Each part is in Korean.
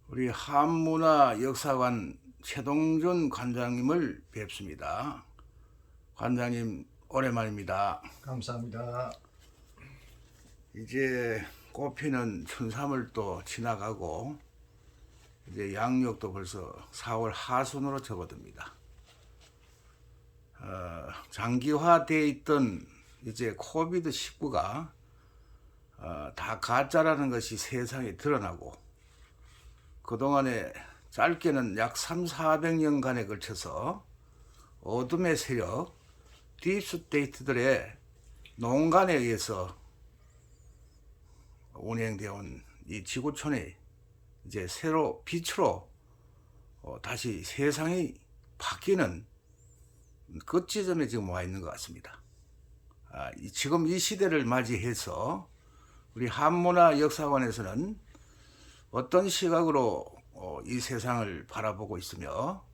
우리 한문화역사관 최동준 관장님을 뵙습니다. 관장님 오랜만입니다. 감사합니다. 이제 꽃피는 춘삼월도 지나가고 이제 양력도 벌써 4월 하순으로 접어듭니다. 장기화되어 있던 이제 코비드19가 다 가짜라는 것이 세상에 드러나고 그동안에 짧게는 약 3,400년간에 걸쳐서 어둠의 세력, 딥스테이트들의 농간에 의해서 운행되어 온 이 지구촌이 이제 새로 빛으로 다시 세상이 바뀌는 끝지점에 지금 와 있는 것 같습니다. 지금 이 시대를 맞이해서 우리 한문화역사관에서는 어떤 시각으로 이 세상을 바라보고 있으며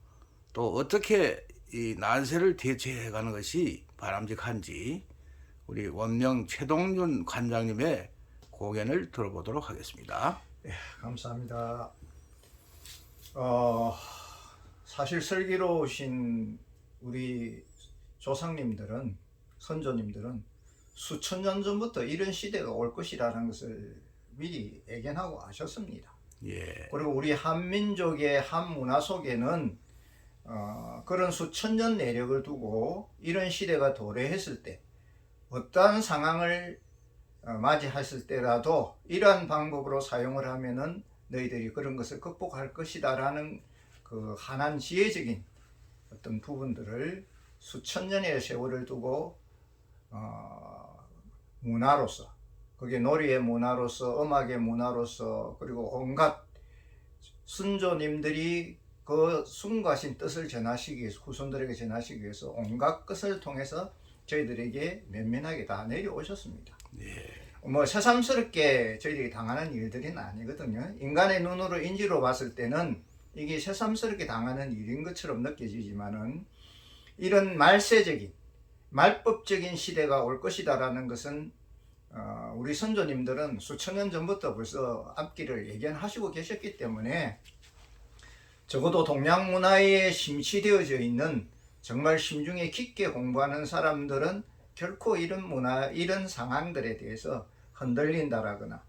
또 어떻게 이 난세를 대처해가는 것이 바람직한지 우리 원명 최동준 관장님의 고견을 들어보도록 하겠습니다. 감사합니다. 사실 슬기로우신 우리 조상님들은, 선조님들은 수천 년 전부터 이런 시대가 올 것이라는 것을 미리 예견하고 아셨습니다. 예. 그리고 우리 한민족의 한문화 속에는 그런 수천 년 내력을 두고 이런 시대가 도래했을 때 어떠한 상황을 맞이했을 때라도 이러한 방법으로 사용을 하면은 너희들이 그런 것을 극복할 것이다 라는 그 한한 지혜적인 어떤 부분들을 수천 년의 세월을 두고 문화로서, 그게 놀이의 문화로서, 음악의 문화로서, 그리고 온갖 선조님들이 그 숨가신 뜻을 전하시기 위해서, 후손들에게 전하시기 위해서 온갖 것을 통해서 저희들에게 면면하게 다 내려오셨습니다. 예. 뭐 새삼스럽게 저희들이 당하는 일들은 아니거든요. 인간의 눈으로 인지로 봤을 때는 이게 새삼스럽게 당하는 일인 것처럼 느껴지지만은 이런 말세적인, 말법적인 시대가 올 것이다라는 것은 우리 선조님들은 수천 년 전부터 벌써 앞길을 예견하시고 계셨기 때문에 적어도 동양 문화에 심취되어져 있는 정말 심중에 깊게 공부하는 사람들은 결코 이런 문화, 이런 상황들에 대해서 흔들린다라거나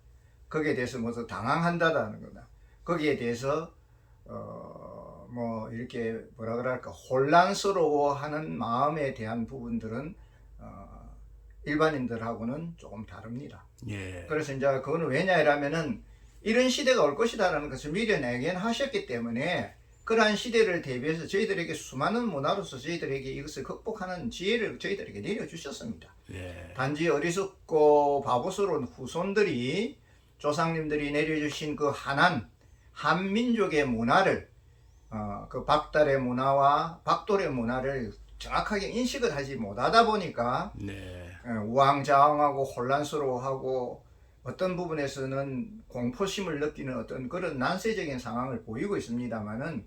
거기에 대해서 무슨 당황한다라거나 거기에 대해서 뭐 이렇게 뭐라 그럴까 혼란스러워하는 마음에 대한 부분들은 일반인들하고는 조금 다릅니다. 예. 그래서 이제 그거는 왜냐하면은 이런 시대가 올 것이다라는 것을 미리 예견하셨기 때문에 그러한 시대를 대비해서 저희들에게 수많은 문화로서 저희들에게 이것을 극복하는 지혜를 저희들에게 내려주셨습니다. 예. 단지 어리석고 바보스러운 후손들이 조상님들이 내려주신 그 한민족의 문화를 그 박달의 문화와 박돌의 문화를 정확하게 인식을 하지 못하다 보니까 네. 우왕좌왕하고 혼란스러워하고 어떤 부분에서는 공포심을 느끼는 어떤 그런 난세적인 상황을 보이고 있습니다만은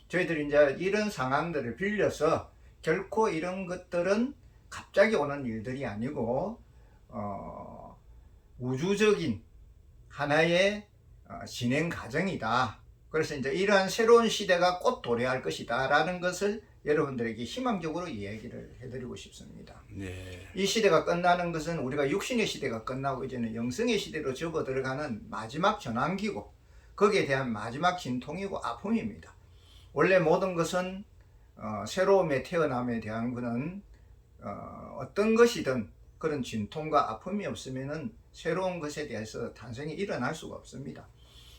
저희들이 이제 이런 상황들을 빌려서 결코 이런 것들은 갑자기 오는 일들이 아니고 우주적인 하나의 진행 과정이다. 그래서 이제 이러한 새로운 시대가 곧 도래할 것이다 라는 것을 여러분들에게 희망적으로 이야기를 해드리고 싶습니다. 네. 이 시대가 끝나는 것은 우리가 육신의 시대가 끝나고 이제는 영성의 시대로 접어 들어가는 마지막 전환기고 거기에 대한 마지막 진통이고 아픔입니다. 원래 모든 것은 새로움에 태어남에 대한 것은 어떤 것이든 그런 진통과 아픔이 없으면은 새로운 것에 대해서 탄생이 일어날 수가 없습니다.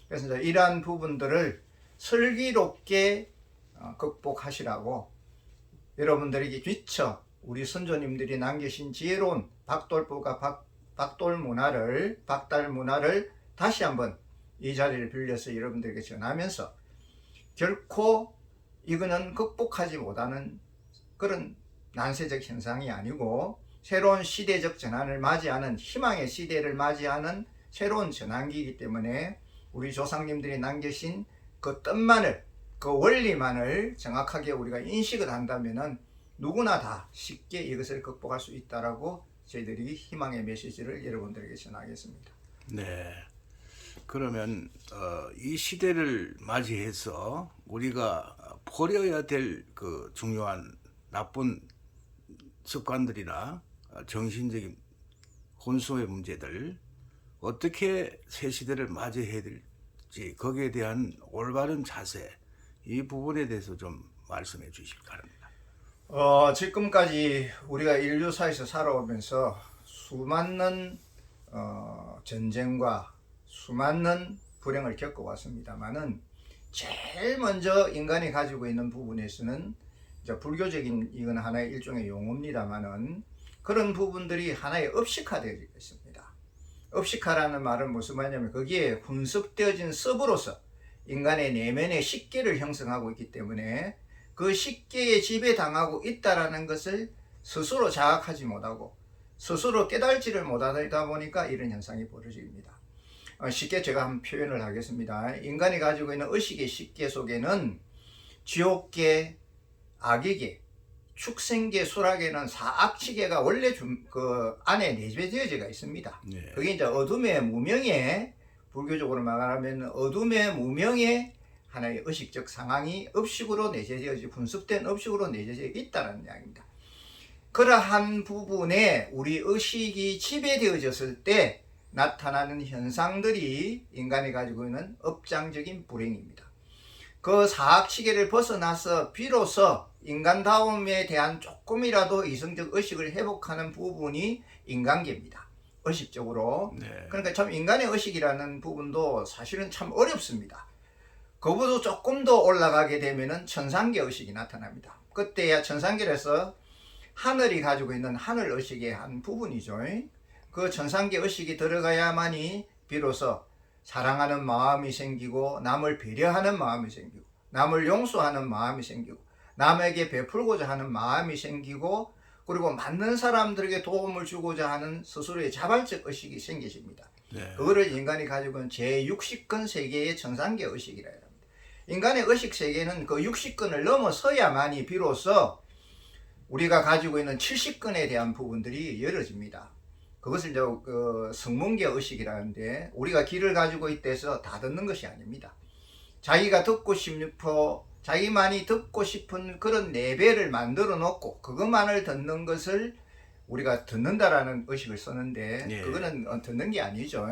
그래서 이제 이러한 부분들을 슬기롭게 극복하시라고 여러분들에게 미처 우리 선조님들이 남기신 지혜로운 박돌법과 박돌 문화를, 박달 문화를 다시 한번 이 자리를 빌려서 여러분들에게 전하면서 결코 이거는 극복하지 못하는 그런 난세적 현상이 아니고 새로운 시대적 전환을 맞이하는 희망의 시대를 맞이하는 새로운 전환기이기 때문에 우리 조상님들이 남기신 그 뜻만을, 그 원리만을 정확하게 우리가 인식을 한다면은 누구나 다 쉽게 이것을 극복할 수 있다라고 저희들이 희망의 메시지를 여러분들에게 전하겠습니다. 네. 그러면 이 시대를 맞이해서 우리가 버려야 될 그 중요한 나쁜 습관들이나 정신적인 혼수의 문제들 어떻게 새 시대를 맞이해야 될지 거기에 대한 올바른 자세 이 부분에 대해서 좀 말씀해 주실 바랍니다. 지금까지 우리가 인류사에서 살아오면서 수많은 전쟁과 수많은 불행을 겪어왔습니다만은 제일 먼저 인간이 가지고 있는 부분에서는 이제 불교적인 이건 하나의 일종의 용어입니다만은 그런 부분들이 하나의 업식화되어 있습니다. 업식화라는 말은 무슨 말이냐면 거기에 훈습되어진 섭으로서 인간의 내면의 식계를 형성하고 있기 때문에 그 식계에 지배당하고 있다라는 것을 스스로 자각하지 못하고 스스로 깨달지를 못하다 보니까 이런 현상이 벌어집니다. 쉽게 제가 한번 표현을 하겠습니다. 인간이 가지고 있는 의식의 식계 속에는 지옥계, 악의계, 축생계, 수락계는 사악치계가 원래 그 안에 내재되어져 있습니다. 네. 그게 이제 어둠의 무명의 불교적으로 말하면 어둠의 무명의 하나의 의식적 상황이 업식으로 내재되어지 분석된 업식으로 내재되어 있다는 이야기입니다. 그러한 부분에 우리 의식이 지배되어졌을 때 나타나는 현상들이 인간이 가지고 있는 업장적인 불행입니다. 그 사악시계를 벗어나서 비로소 인간다움에 대한 조금이라도 이성적 의식을 회복하는 부분이 인간계입니다. 의식적으로. 네. 그러니까 참 인간의 의식이라는 부분도 사실은 참 어렵습니다. 그보다 조금 더 올라가게 되면은 천상계 의식이 나타납니다. 그때야 천상계에서 하늘이 가지고 있는 하늘 의식의 한 부분이죠. 그 천상계 의식이 들어가야만이 비로소 사랑하는 마음이 생기고 남을 배려하는 마음이 생기고 남을 용서하는 마음이 생기고 남에게 베풀고자 하는 마음이 생기고 그리고 맞는 사람들에게 도움을 주고자 하는 스스로의 자발적 의식이 생기십니다. 네. 그거를 인간이 가지고 있는 제60권 세계의 천상계 의식이라 합니다. 인간의 의식 세계는 그 60권을 넘어서야만이 비로소 우리가 가지고 있는 70권에 대한 부분들이 열어집니다. 그것을 이제 성문계 의식이라는데 우리가 귀를 가지고 있대서 다 듣는 것이 아닙니다. 자기가 듣고 싶고 자기만이 듣고 싶은 그런 내배를 만들어 놓고 그것만을 듣는 것을 우리가 듣는다라는 의식을 쓰는데 예. 그거는 듣는 게 아니죠.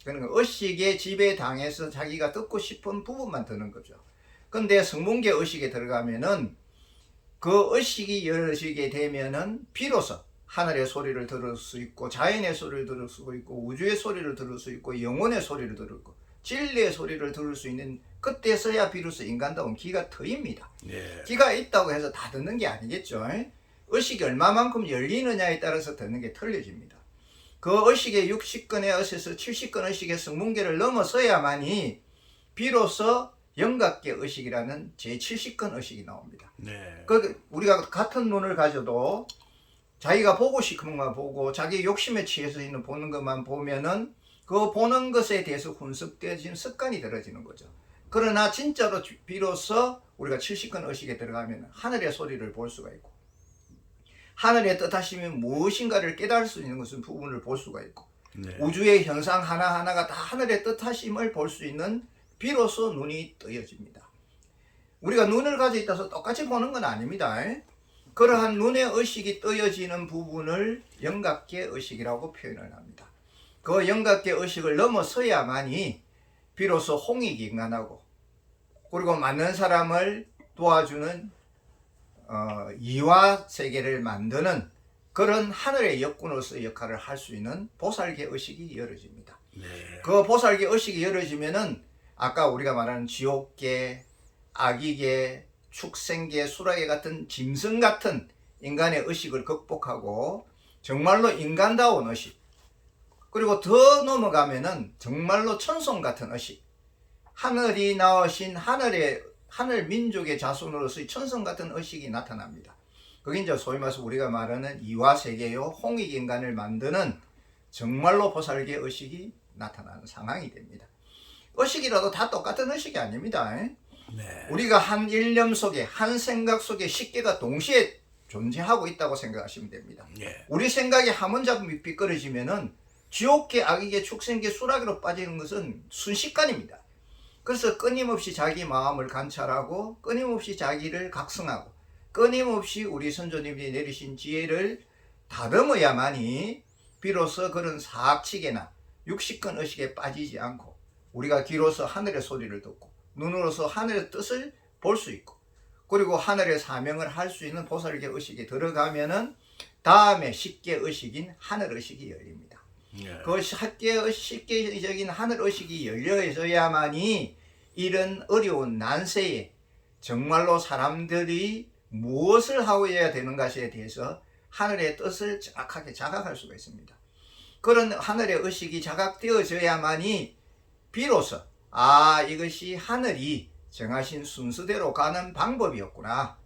그러니까 의식에 지배당해서 자기가 듣고 싶은 부분만 듣는 거죠. 근데 성문계 의식에 들어가면은 그 의식이 열어지게 되면은 비로소 하늘의 소리를 들을 수 있고 자연의 소리를 들을 수 있고 우주의 소리를 들을 수 있고 영혼의 소리를 들을 고 진리의 소리를 들을 수 있는 그때서야 비로소 인간다운 귀가 트입니다. 네. 귀가 있다고 해서 다 듣는 게 아니겠죠. 의식이 얼마만큼 열리느냐에 따라서 듣는 게 틀려집니다. 그 의식의 60권의 의식에서 70권 의식의 성문계를 넘어서야만이 비로소 영각계 의식이라는 제70권 의식이 나옵니다. 네. 우리가 같은 눈을 가져도 자기가 보고 싶은 것만 보고 자기 욕심에 취해서 있는 보는 것만 보면은 그 보는 것에 대해서 훈습되어진 습관이 들어지는 거죠. 그러나 진짜로 비로소 우리가 70권 의식에 들어가면 하늘의 소리를 볼 수가 있고 하늘의 뜻하심이 무엇인가를 깨달을 수 있는 것은 부분을 볼 수가 있고 네. 우주의 현상 하나하나가 다 하늘의 뜻하심을 볼 수 있는 비로소 눈이 뜨여집니다. 우리가 눈을 가지고 있다서 똑같이 보는 건 아닙니다. 그러한 눈의 의식이 뜨여지는 부분을 영각계 의식이라고 표현을 합니다. 그 영각계 의식을 넘어서야만이 비로소 홍익인간하고 그리고 맞는 사람을 도와주는 이화 세계를 만드는 그런 하늘의 역군으로서 역할을 할 수 있는 보살계 의식이 열어집니다. 네. 그 보살계 의식이 열어지면은 아까 우리가 말하는 지옥계, 악의계, 축생계, 수라계 같은 짐승 같은 인간의 의식을 극복하고 정말로 인간다운 의식 그리고 더 넘어가면은 정말로 천성 같은 의식 하늘이 나오신 하늘 민족의 자손으로서의 천성 같은 의식이 나타납니다. 그게 이제 소위 말해서 우리가 말하는 이화세계요 홍익 인간을 만드는 정말로 보살계 의식이 나타나는 상황이 됩니다. 의식이라도 다 똑같은 의식이 아닙니다. 네. 우리가 한 일념 속에 한 생각 속에 식계가 동시에 존재하고 있다고 생각하시면 됩니다. 네. 우리 생각이 한 번잡이 삐끄러지면은 지옥계, 악의계, 축생계, 수락으로 빠지는 것은 순식간입니다. 그래서 끊임없이 자기 마음을 관찰하고 끊임없이 자기를 각성하고 끊임없이 우리 선조님이 내리신 지혜를 다듬어야만이 비로소 그런 사악치계나 육식권 의식에 빠지지 않고 우리가 귀로서 하늘의 소리를 듣고 눈으로서 하늘의 뜻을 볼 수 있고 그리고 하늘의 사명을 할 수 있는 보살계 의식에 들어가면은 다음에 십계 의식인 하늘 의식이 열립니다. 네. 그 십계적인 하늘 의식이 열려져야만이 이런 어려운 난세에 정말로 사람들이 무엇을 하고 해야 되는 것에 대해서 하늘의 뜻을 정확하게 자각할 수가 있습니다. 그런 하늘의 의식이 자각되어져야만이 비로소 이것이 하늘이 정하신 순서대로 가는 방법이었구나,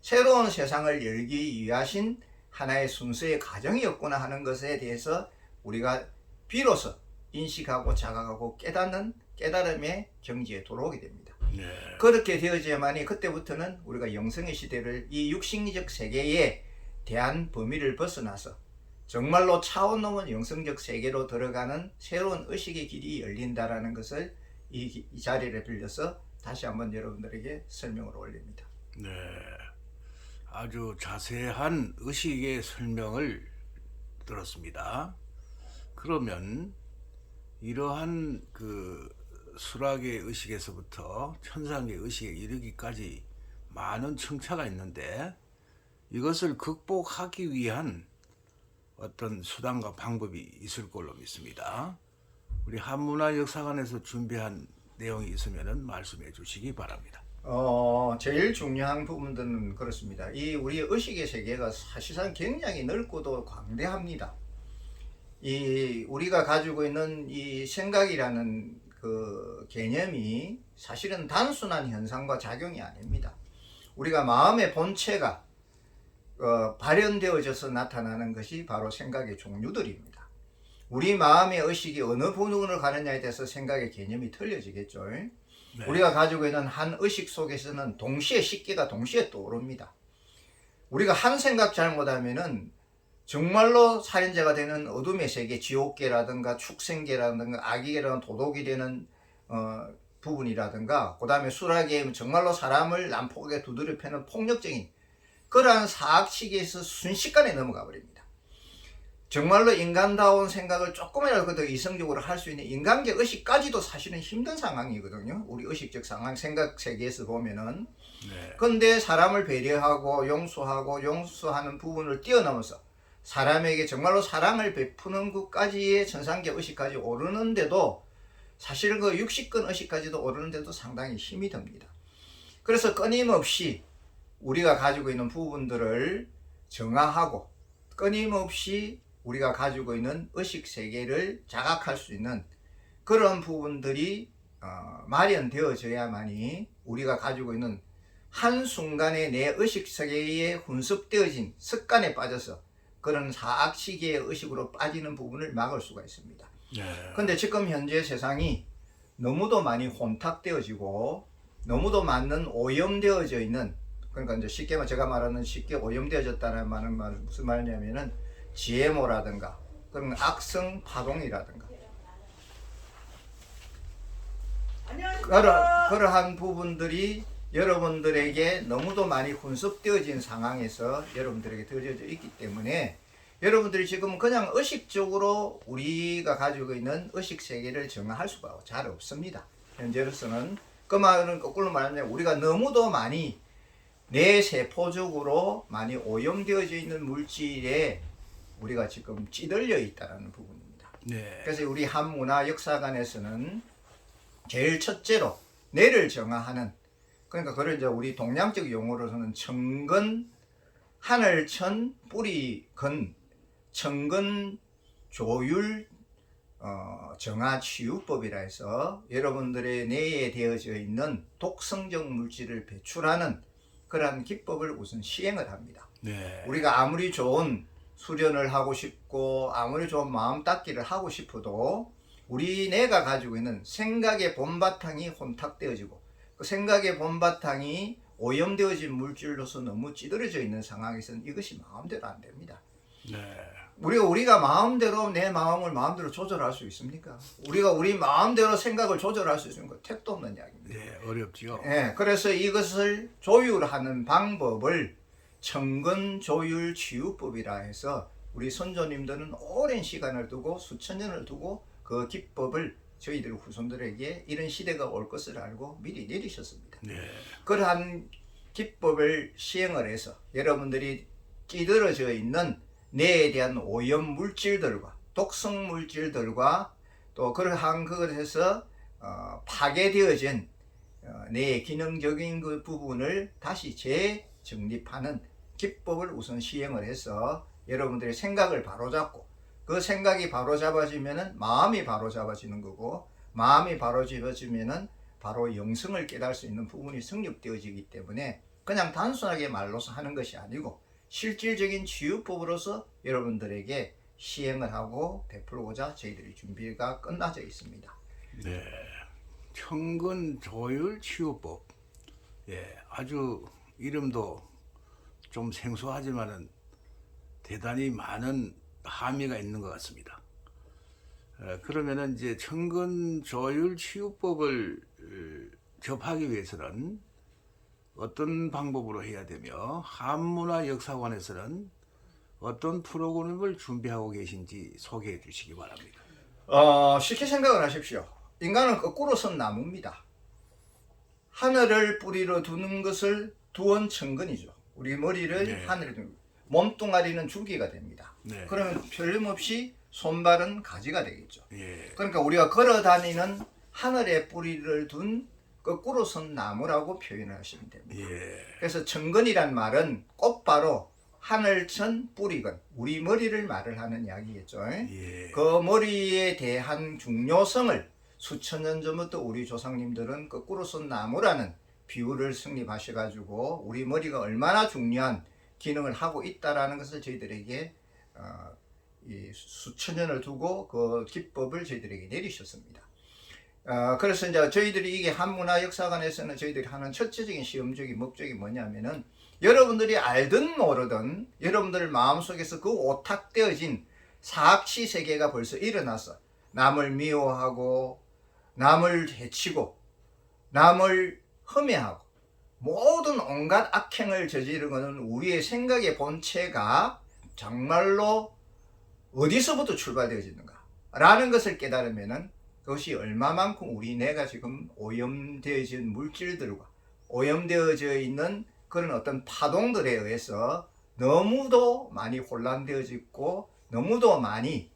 새로운 세상을 열기 위하신 하나의 순서의 과정이었구나 하는 것에 대해서 우리가 비로소 인식하고 자각하고 깨닫는 깨달음의 경지에 들어오게 됩니다. 네. 그렇게 되어져야만이 그때부터는 우리가 영성의 시대를 이 육식적 세계에 대한 범위를 벗어나서 정말로 차원 넘은 영성적 세계로 들어가는 새로운 의식의 길이 열린다라는 것을 이 자리를 빌려서 다시 한번 여러분들에게 설명을 올립니다. 네. 아주 자세한 의식의 설명을 들었습니다. 그러면 이러한 그 수락의 의식에서부터 천상의 의식에 이르기까지 많은 청차가 있는데 이것을 극복하기 위한 어떤 수단과 방법이 있을 걸로 믿습니다. 우리 한문화역사관에서 준비한 내용이 있으면 말씀해 주시기 바랍니다. 제일 중요한 부분들은 그렇습니다. 이 우리 의식의 세계가 사실상 굉장히 넓고도 광대합니다. 이 우리가 가지고 있는 이 생각이라는 그 개념이 사실은 단순한 현상과 작용이 아닙니다. 우리가 마음의 본체가 발현되어져서 나타나는 것이 바로 생각의 종류들입니다. 우리 마음의 의식이 어느 부분을 가느냐에 대해서 생각의 개념이 틀려지겠죠. 네. 우리가 가지고 있는 한 의식 속에서는 동시에 십계가 동시에 떠오릅니다. 우리가 한 생각 잘못하면은 정말로 살인자가 되는 어둠의 세계, 지옥계라든가 축생계라든가 악의계라든가 도덕이 되는 부분이라든가 그 다음에 수락계 정말로 사람을 난폭하게 두드려 패는 폭력적인 그러한 사악시계에서 순식간에 넘어가 버립니다. 정말로 인간다운 생각을 조금이라도 더 이성적으로 할 수 있는 인간계 의식까지도 사실은 힘든 상황이거든요. 우리 의식적 상황, 생각 세계에서 보면은. 그런데 사람을 배려하고 용서하는 부분을 뛰어넘어서 사람에게 정말로 사랑을 베푸는 것까지의 천상계 의식까지 오르는데도 사실은 그 육식권 의식까지도 오르는데도 상당히 힘이 듭니다. 그래서 끊임없이 우리가 가지고 있는 부분들을 정화하고 끊임없이 우리가 가지고 있는 의식 세계를 자각할 수 있는 그런 부분들이 마련되어져야만이 우리가 가지고 있는 한순간에 내 의식 세계에 훈습되어진 습관에 빠져서 그런 사악시계의 의식으로 빠지는 부분을 막을 수가 있습니다. 그런데 지금 현재 세상이 너무도 많이 혼탁되어지고 너무도 많은 오염되어져 있는, 그러니까 이제 쉽게 제가 말하는 쉽게 오염되어졌다는 말은 무슨 말이냐면은 GMO라든가 그런 악성 파동이라든가 그러한 부분들이 여러분들에게 너무도 많이 훈습되어진 상황에서 여러분들에게 들려져 있기 때문에 여러분들이 지금 그냥 의식적으로 우리가 가지고 있는 의식 세계를 정화할 수가 잘 없습니다. 현재로서는 그 말은 거꾸로 말하면 우리가 너무도 많이 내 세포적으로 많이 오염되어져 있는 물질에 우리가 지금 찌들려 있다는 부분입니다. 그래서 우리 한문화 역사관에서는 제일 첫째로 뇌를 정화하는, 그러니까 그걸 이제 우리 동양적 용어로서는 청근, 하늘천, 뿌리근, 청근 조율 정화 치유법이라 해서 여러분들의 뇌에 되어져 있는 독성적 물질을 배출하는 그러한 기법을 우선 시행을 합니다. 우리가 아무리 좋은 수련을 하고 싶고 아무리 좋은 마음 닦기를 하고 싶어도 우리 뇌가 가지고 있는 생각의 본바탕이 혼탁되어지고 그 생각의 본바탕이 오염되어진 물질로서 너무 찌들어져 있는 상황에서는 이것이 마음대로 안 됩니다. 우리가 마음대로 내 마음을 마음대로 조절할 수 있습니까? 우리가 우리 마음대로 생각을 조절할 수 있는 거 택도 없는 이야기입니다. 네, 어렵지요. 예, 그래서 이것을 조율하는 방법을 청근조율치유법이라 해서 우리 선조님들은 오랜 시간을 두고 수천 년을 두고 그 기법을 저희들 후손들에게 이런 시대가 올 것을 알고 미리 내리셨습니다. 네, 그러한 기법을 시행을 해서 여러분들이 찌들어져 있는 뇌에 대한 오염 물질들과 독성 물질들과 또 그러한 것에서 파괴되어진 뇌의 기능적인 그 부분을 다시 재정립하는 기법을 우선 시행을 해서 여러분들의 생각을 바로잡고 그 생각이 바로잡아지면은 마음이 바로잡아지는 거고 마음이 바로잡아지면은 바로 영성을 깨달을 수 있는 부분이 성립되어지기 때문에 그냥 단순하게 말로서 하는 것이 아니고 실질적인 치유법으로서 여러분들에게 시행을 하고 베풀고자 저희들이 준비가 끝나져 있습니다. 네. 청근조율치유법. 예, 아주 이름도 좀 생소하지만은 대단히 많은 함의가 있는 것 같습니다. 그러면은 이제 청근조율치유법을 접하기 위해서는 어떤 방법으로 해야 되며 한문화역사관에서는 어떤 프로그램을 준비하고 계신지 소개해 주시기 바랍니다. 쉽게 생각을 하십시오. 인간은 거꾸로 선 나무입니다. 하늘을 뿌리로 두는 것을 두원천근이죠. 우리 머리를 네. 하늘에 두는 몸뚱아리는 줄기가 됩니다. 네. 그러면 틀림없이 손발은 가지가 되겠죠. 예. 그러니까 우리가 걸어 다니는 하늘에 뿌리를 둔 거꾸로 선 나무라고 표현을 하시면 됩니다. 예. 그래서 천근이란 말은 곧바로 하늘천 뿌리근 우리 머리를 말을 하는 이야기겠죠. 예. 그 머리에 대한 중요성을 수천 년 전부터 우리 조상님들은 거꾸로 선 나무라는 비유를 성립하셔가지고 우리 머리가 얼마나 중요한 기능을 하고 있다라는 것을 저희들에게 이 수천 년을 두고 그 기법을 저희들에게 내리셨습니다. 그래서 이제 저희들이 이게 한문화역사관에서는 저희들이 하는 첫째적인 시험적인 목적이 뭐냐면은 여러분들이 알든 모르든 여러분들 마음속에서 그 오탁되어진 사악치 세계가 벌써 일어나서 남을 미워하고 남을 해치고 남을 험해하고 모든 온갖 악행을 저지르는 우리의 생각의 본체가 정말로 어디서부터 출발되어지는가 라는 것을 깨달으면은 그것이 얼마만큼 우리 뇌가 지금 오염되어진 물질들과 오염되어져 있는 그런 어떤 파동들에 의해서 너무도 많이 혼란되어지고 너무도 많이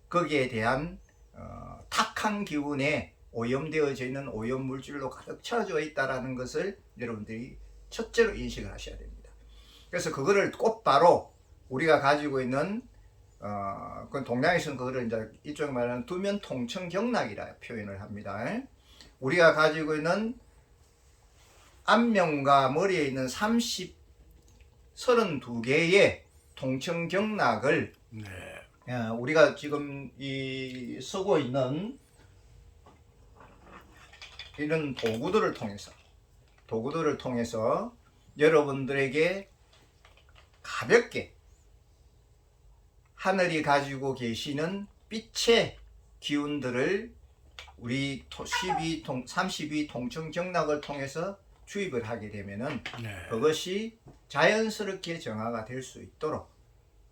거기에 대한 탁한 기운에 오염되어져 있는 오염 물질로 가득 차져 있다라는 것을 여러분들이 첫째로 인식을 하셔야 됩니다. 그래서 그거를 곧바로 우리가 가지고 있는 그 동양에서는 그거를 이제 이쪽 말하는 두면 통청경락이라 표현을 합니다. 우리가 가지고 있는 안면과 머리에 있는 32개의 통청경락을 네. 우리가 지금 이 쓰고 있는 이런 도구들을 통해서 여러분들에게 가볍게 하늘이 가지고 계시는 빛의 기운들을 우리 32 통청경락을 통해서 주입을 하게 되면은 네. 그것이 자연스럽게 정화가 될 수 있도록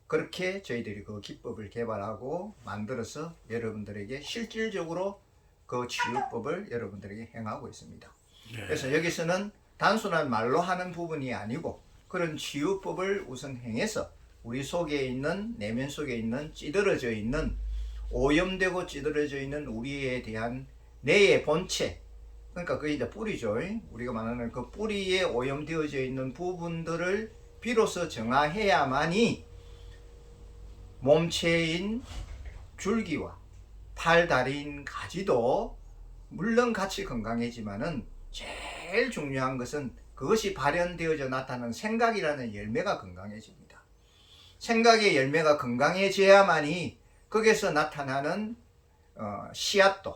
그렇게 저희들이 그 기법을 개발하고 만들어서 여러분들에게 실질적으로 그 치유법을 여러분들에게 행하고 있습니다. 네. 그래서 여기서는 단순한 말로 하는 부분이 아니고 그런 치유법을 우선 행해서 우리 속에 있는 내면 속에 있는 찌들어져 있는 오염되고 찌들어져 있는 우리에 대한 뇌의 본체, 그러니까 그게 이제 뿌리죠. 우리가 말하는 그 뿌리에 오염되어져 있는 부분들을 비로소 정화해야만이 몸체인 줄기와 팔, 다리인 가지도 물론 같이 건강해지만은 제일 중요한 것은 그것이 발현되어져 나타나는 생각이라는 열매가 건강해집니다. 생각의 열매가 건강해져야만이 거기서 나타나는 씨앗도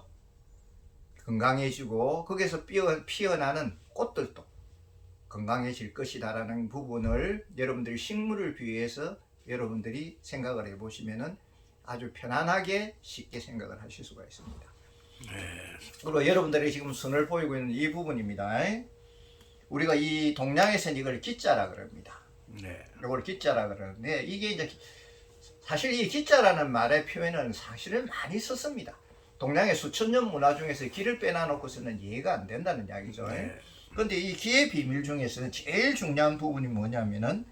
건강해지고 거기서 피어나는 꽃들도 건강해질 것이다라는 부분을 여러분들이 식물을 비유해서 여러분들이 생각을 해보시면은 아주 편안하게 쉽게 생각을 하실 수가 있습니다. 그리고 여러분들이 지금 선을 보이고 있는 이 부분입니다. 우리가 이 동양에서는 이걸 기자라 그럽니다. 네. 이걸 기자라 그러는데 이게 이제 사실 이 기자라는 말의 표현은 사실은 많이 썼습니다. 동양의 수천 년 문화 중에서 기를 빼놔놓고서는 이해가 안 된다는 이야기죠. 네. 그런데 이 기의 비밀 중에서는 제일 중요한 부분이 뭐냐면은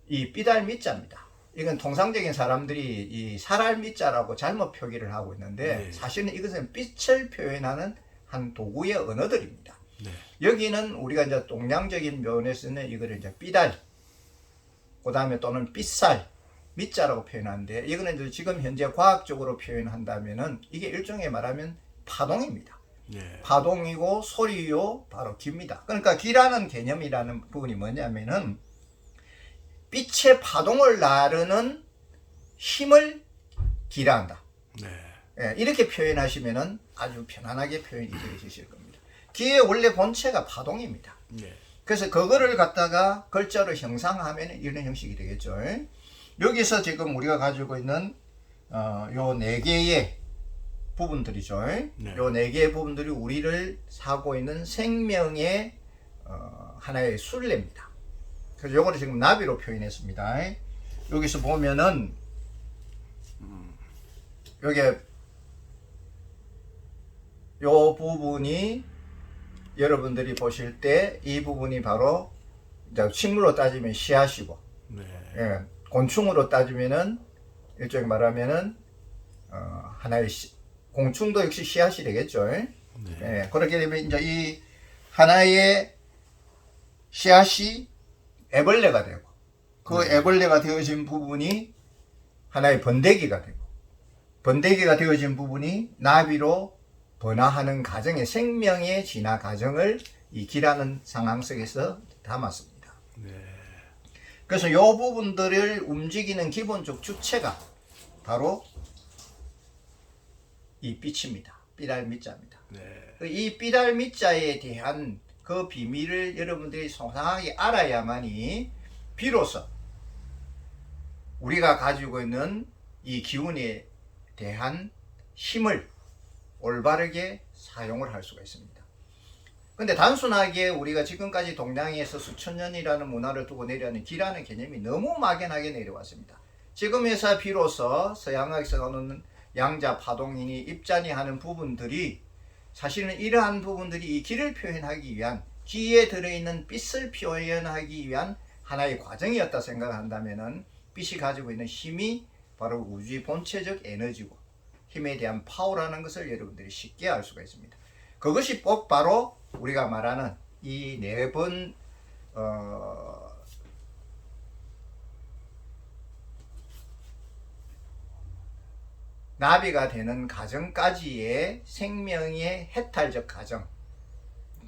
이 삐달 밑자입니다. 이건 통상적인 사람들이 이 살알 밑자라고 잘못 표기를 하고 있는데 네. 사실은 이것은 빛을 표현하는 한 도구의 언어들입니다. 네. 여기는 우리가 이제 동양적인 면에서는 이거를 이제 삐달, 그 다음에 또는 삐살, 밑자라고 표현하는데 이거는 이제 지금 현재 과학적으로 표현한다면은 이게 일종의 말하면 파동입니다. 네. 파동이고 소리요 바로 기입니다. 그러니까 기라는 개념이라는 부분이 뭐냐면은 빛의 파동을 나르는 힘을 기라 한다. 네. 예, 이렇게 표현하시면은 아주 편안하게 표현이 되실 겁니다. 기의 원래 본체가 파동입니다. 네. 그래서 그거를 갖다가 글자로 형상하면 이런 형식이 되겠죠. 여기서 지금 우리가 가지고 있는 요 네 개의 부분들이죠. 네. 요 네 개의 부분들이 우리를 사고 있는 생명의 하나의 순례입니다. 그래서 요거를 지금 나비로 표현했습니다. 여기서 보면은 요게 요 부분이 여러분들이 보실 때 이 부분이 바로 이제 식물로 따지면 씨앗이고, 네. 예, 곤충으로 따지면은 일종의 말하면은 하나의 공충도 역시 씨앗이 되겠죠. 네. 예, 그렇게 되면 이제 이 하나의 씨앗이 애벌레가 되고 그 애벌레가 되어진 부분이 하나의 번데기가 되고 번데기가 되어진 부분이 나비로 번화하는 과정의 생명의 진화 과정을 이 기라는 상황 속에서 담았습니다. 네. 그래서 이 부분들을 움직이는 기본적 주체가 바로 이 빛입니다. 삐달 밑자입니다. 네. 이 삐달 밑자에 대한 그 비밀을 여러분들이 소상하게 알아야만이 비로소 우리가 가지고 있는 이 기운에 대한 힘을 올바르게 사용을 할 수가 있습니다. 근데 단순하게 우리가 지금까지 동양에서 수천 년이라는 문화를 두고 내려오는 기라는 개념이 너무 막연하게 내려왔습니다. 지금에서 비로소 서양학에서 나오는 양자, 파동이니 입자니 하는 부분들이 사실은 이러한 부분들이 이 기를 표현하기 위한 기에 들어있는 빛을 표현하기 위한 하나의 과정이었다 생각한다면은 빛이 가지고 있는 힘이 바로 우주의 본체적 에너지고 힘에 대한 파워라는 것을 여러분들이 쉽게 알 수가 있습니다. 그것이 꼭 바로 우리가 말하는 이 네 번 나비가 되는 과정까지의 생명의 해탈적 과정,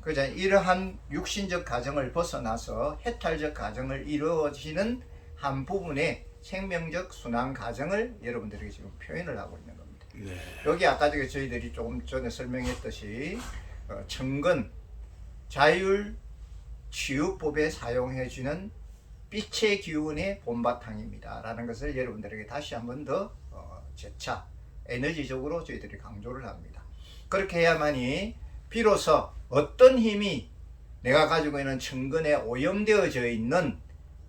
그죠? 이러한 육신적 과정을 벗어나서 해탈적 과정을 이루어지는 한 부분의 생명적 순환 과정을 여러분들에게 지금 표현을 하고 있는 겁니다. 네. 여기 아까 저희들이 조금 전에 설명했듯이 천근, 자율, 치유법에 사용해주는 빛의 기운의 본바탕입니다 라는 것을 여러분들에게 다시 한 번 더 재차 에너지적으로 저희들이 강조를 합니다. 그렇게 해야만이 비로소 어떤 힘이 내가 가지고 있는 천근에 오염되어져 있는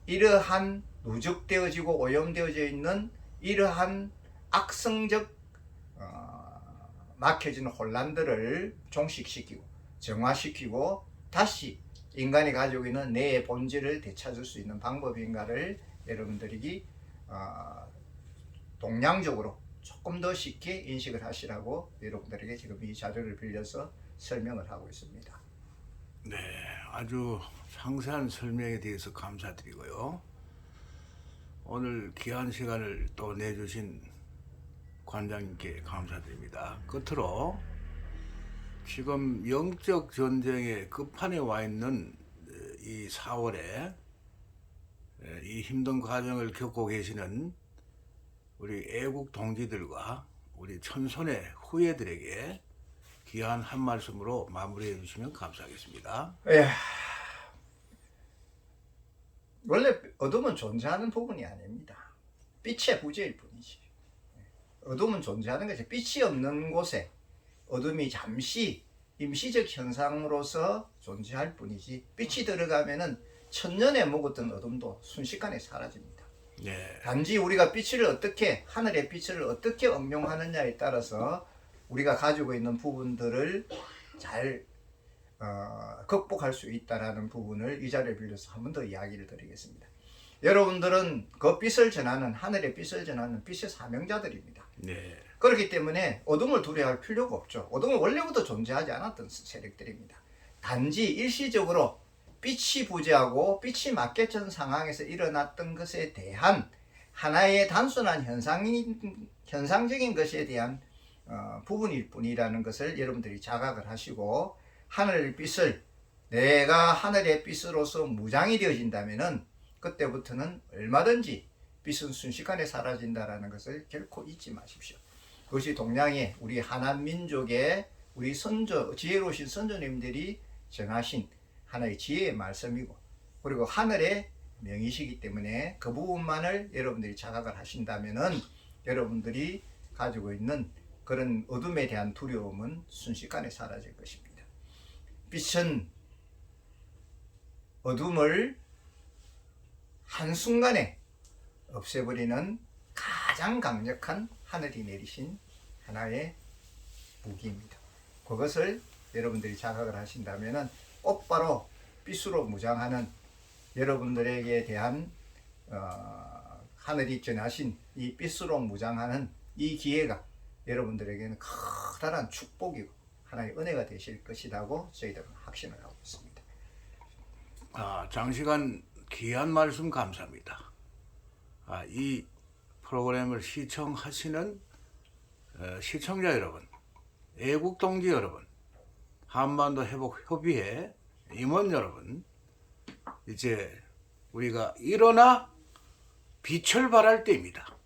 이러한 누적되어지고 오염되어져 있는 이러한 악성적 막혀지는 혼란들을 종식시키고 정화시키고 다시 인간이 가지고 있는 내 본질을 되찾을 수 있는 방법인가를 여러분들이 동양적으로 조금 더 쉽게 인식을 하시라고 여러분들에게 지금 이 자료를 빌려서 설명을 하고 있습니다. 네, 아주 상세한 설명에 대해서 감사드리고요. 오늘 귀한 시간을 또 내주신 관장님께 감사드립니다. 끝으로 지금 영적 전쟁의 끝판에 와 있는 이 4월에 이 힘든 과정을 겪고 계시는 우리 애국 동지들과 우리 천손의 후예들에게 귀한 한 말씀으로 마무리해 주시면 감사하겠습니다. 예. 원래 어둠은 존재하는 부분이 아닙니다. 빛의 부재일 뿐이지. 어둠은 존재하는 것이 빛이 없는 곳에 어둠이 잠시 임시적 현상으로서 존재할 뿐이지 빛이 들어가면은 천년에 묵었던 어둠도 순식간에 사라집니다. 네. 단지 우리가 빛을 어떻게 하늘의 빛을 어떻게 응용하느냐에 따라서 우리가 가지고 있는 부분들을 잘 극복할 수 있다라는 부분을 이 자리를 빌려서 한 번 더 이야기를 드리겠습니다. 여러분들은 그 빛을 전하는 하늘의 빛을 전하는 빛의 사명자들입니다. 네. 그렇기 때문에 어둠을 두려워할 필요가 없죠. 어둠은 원래부터 존재하지 않았던 세력들입니다. 단지 일시적으로 빛이 부재하고 빛이 막혀진 상황에서 일어났던 것에 대한 하나의 단순한 현상적인 것에 대한 부분일 뿐이라는 것을 여러분들이 자각을 하시고 하늘의 빛을 내가 하늘의 빛으로서 무장이 되어진다면은 그때부터는 얼마든지 빛은 순식간에 사라진다라는 것을 결코 잊지 마십시오. 그것이 동양의 우리 하나민족의 우리 지혜로우신 선조님들이 전하신 하나의 지혜의 말씀이고 그리고 하늘의 명이시기 때문에 그 부분만을 여러분들이 자각을 하신다면은 여러분들이 가지고 있는 그런 어둠에 대한 두려움은 순식간에 사라질 것입니다. 빛은 어둠을 한순간에 없애버리는 가장 강력한 하늘이 내리신 하나의 무기입니다. 그것을 여러분들이 자각을 하신다면 곧바로 빛으로 무장하는 여러분들에게 대한 하늘이 전하신 이 빛으로 무장하는 이 기회가 여러분들에게는 커다란 축복이고 하나의 은혜가 되실 것이라고 저희들은 확신을 하고 있습니다. 장시간 귀한 말씀 감사합니다. 이 프로그램을 시청하시는 시청자 여러분, 애국 동지 여러분, 한반도 회복 협의회 임원 여러분, 이제 우리가 일어나 빛을 발할 때입니다.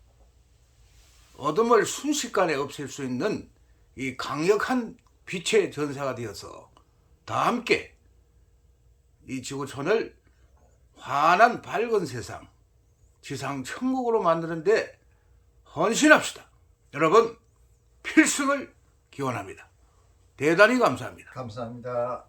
어둠을 순식간에 없앨 수 있는 이 강력한 빛의 전사가 되어서 다 함께 이 지구촌을 환한 밝은 세상, 지상 천국으로 만드는데 헌신합시다. 여러분 필승을 기원합니다. 대단히 감사합니다. 감사합니다.